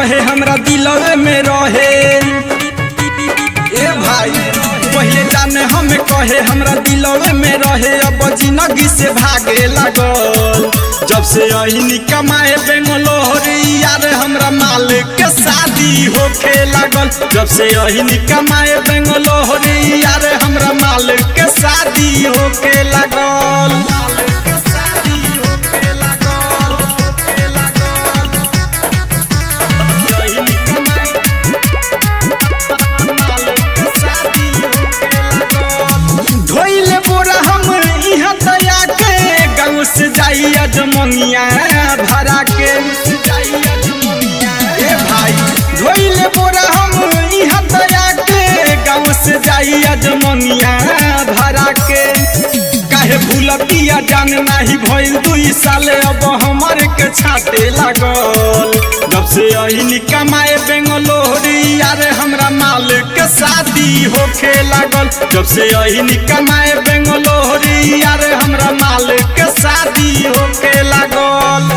कहे हमरा दिलवे में रहे। ए भाई पहले जाने हमें कहे हमरा दिलवे में रहे, अब जिंदगी से भागे लागल। जब से अहिनी कमाए बेंगलोर यार हमरा मालिक के शादी होखे लागल। जब से अहिनी कमाए बेंगलोर यार हमरा मालिक के शादी होखे लागल। ढोइले बोरा हम इहाँ दया के गाँव से जाई अजमनिया भरा के। ए भाई ढोइले बोरा हम इहाँ दया के गाँव से जाई अजमनिया भरा के। काहे भूलतिया जान नाही भइल 2 साल अब हमारे के छाटे लागल। जब से अहिनी कमाए बेंगलोर यार हमरा मालिक के शादी होखे लागल। जब से अहिनी कमाए बेंगलोर यार हमरा मालिक के शादी होखे लागल।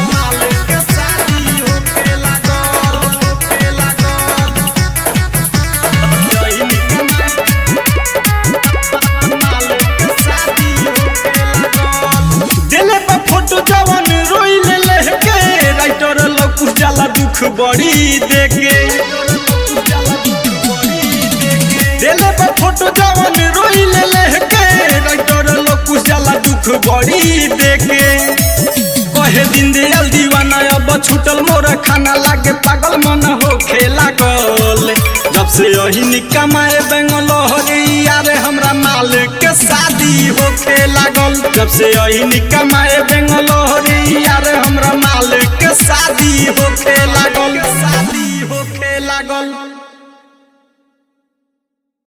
दिले पर फोटो जवान रोइले लेके राइटर लोग जाला दुख बड़ी देखे। दिले पर फोटो जवान रोइले लेके राइटर लोग जाला दुख बड़ी देखे। कहे दिन दयाल दीवाना अब छूटल मोर खाना लागे पागल मन होखे लागल। जब से अहिनी कमाए बेंगलोर यार हमरा मालिक के शादी होखे लागल। जब से अहिनी कमाए बेंगलोर यार हमरा मालिक के शादी होखे लागल।